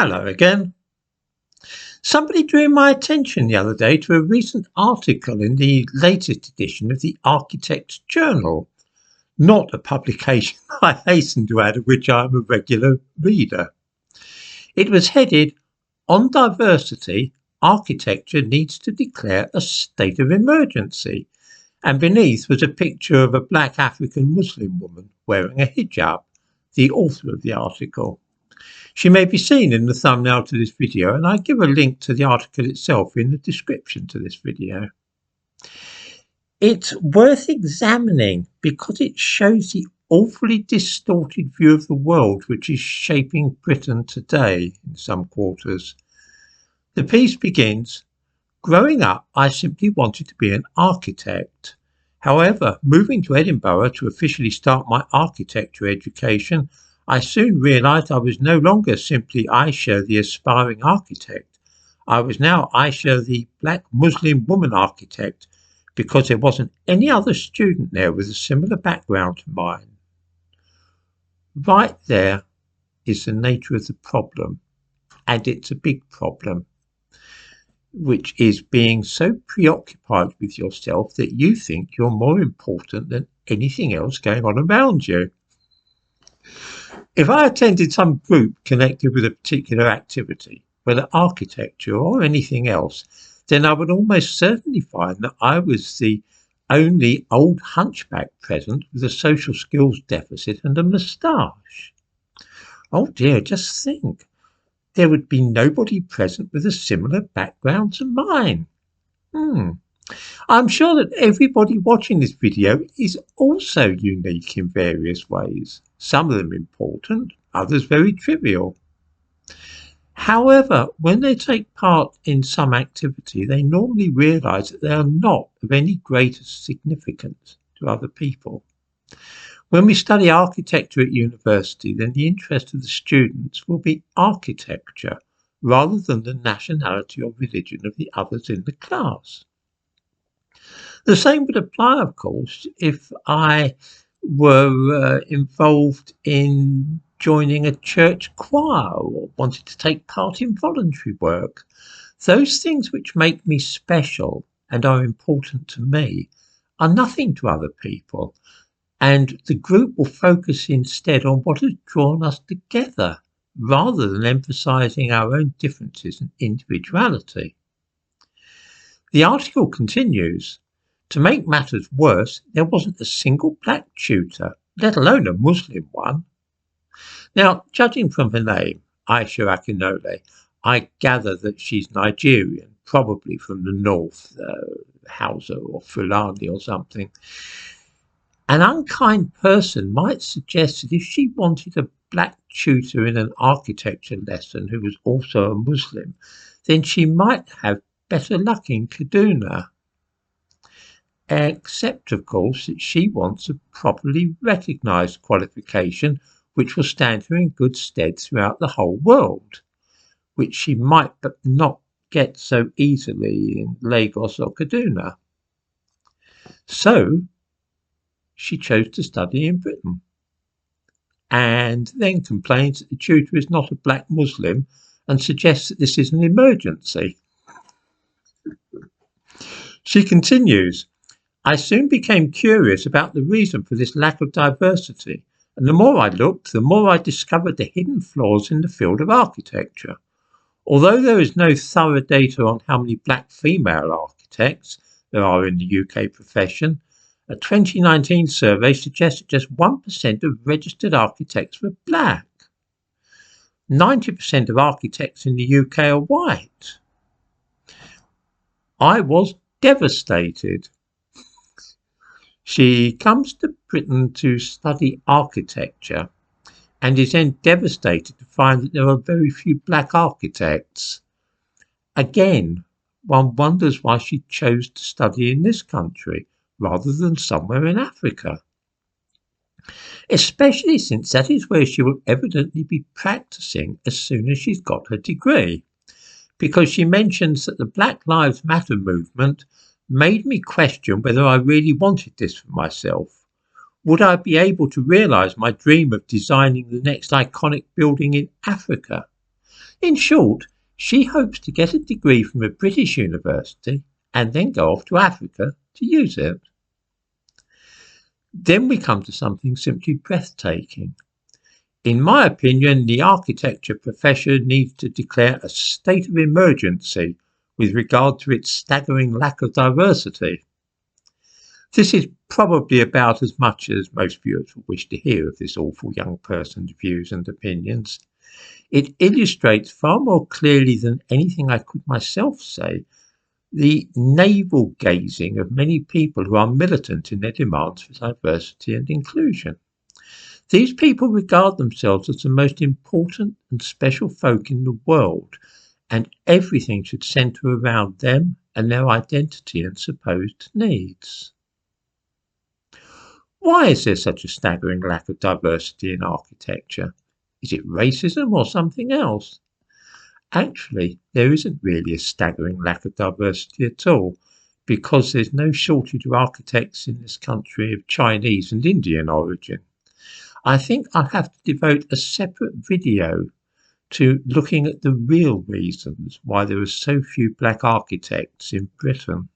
Hello again. Somebody drew my attention the other day to a recent article in the latest edition of the Architect's Journal, not a publication I hasten to add of which I am a regular reader. It was headed, "On Diversity, Architecture Needs to Declare a State of Emergency," and beneath was a picture of a black African Muslim woman wearing a hijab, the author of the article. She may be seen in the thumbnail to this video, and I give a link to the article itself in the description to this video. It's worth examining because it shows the awfully distorted view of the world which is shaping Britain today in some quarters. The piece begins, "Growing up, I simply wanted to be an architect. However, moving to Edinburgh to officially start my architecture education, I soon realised I was no longer simply Aisha, the aspiring architect. I was now Aisha, the black Muslim woman architect, because there wasn't any other student there with a similar background to mine." Right there is the nature of the problem, and it's a big problem, which is being so preoccupied with yourself that you think you're more important than anything else going on around you. If I attended some group connected with a particular activity, whether architecture or anything else, then I would almost certainly find that I was the only old hunchback present with a social skills deficit and a moustache. Oh dear, just think. There would be nobody present with a similar background to mine. I'm sure that everybody watching this video is also unique in various ways, some of them important, others very trivial. However, when they take part in some activity, they normally realise that they are not of any greater significance to other people. When we study architecture at university, then the interest of the students will be architecture rather than the nationality or religion of the others in the class. The same would apply, of course, if I were involved in joining a church choir or wanted to take part in voluntary work. Those things which make me special and are important to me are nothing to other people, and the group will focus instead on what has drawn us together rather than emphasising our own differences and individuality. The article continues, "To make matters worse, there wasn't a single black tutor, let alone a Muslim one." Now, judging from her name, Aisha Akinole, I gather that she's Nigerian, probably from the north, Hausa or Fulani or something. An unkind person might suggest that if she wanted a black tutor in an architecture lesson who was also a Muslim, then she might have better luck in Kaduna. Except, of course, that she wants a properly recognised qualification which will stand her in good stead throughout the whole world, which she might but not get so easily in Lagos or Kaduna. So she chose to study in Britain, and then complains that the tutor is not a black Muslim and suggests that this is an emergency. She continues, "I soon became curious about the reason for this lack of diversity, and the more I looked, the more I discovered the hidden flaws in the field of architecture. Although there is no thorough data on how many black female architects there are in the UK profession, a 2019 survey suggests that just 1% of registered architects were black. 90% of architects in the UK are white." I was devastated. She comes to Britain to study architecture and is then devastated to find that there are very few black architects. Again, one wonders why she chose to study in this country rather than somewhere in Africa, especially since that is where she will evidently be practicing as soon as she's got her degree, because she mentions that the Black Lives Matter movement made me question whether I really wanted this for myself. Would I be able to realise my dream of designing the next iconic building in Africa? In short, she hopes to get a degree from a British university and then go off to Africa to use it. Then we come to something simply breathtaking. In my opinion, the architecture profession needs to declare a state of emergency with regard to its staggering lack of diversity. This is probably about as much as most viewers will wish to hear of this awful young person's views and opinions. It illustrates far more clearly than anything I could myself say the navel gazing of many people who are militant in their demands for diversity and inclusion. These people regard themselves as the most important and special folk in the world, and everything should centre around them and their identity and supposed needs. Why is there such a staggering lack of diversity in architecture? Is it racism or something else? Actually, there isn't really a staggering lack of diversity at all, because there's no shortage of architects in this country of Chinese and Indian origin. I think I'll have to devote a separate video to looking at the real reasons why there are so few black architects in Britain.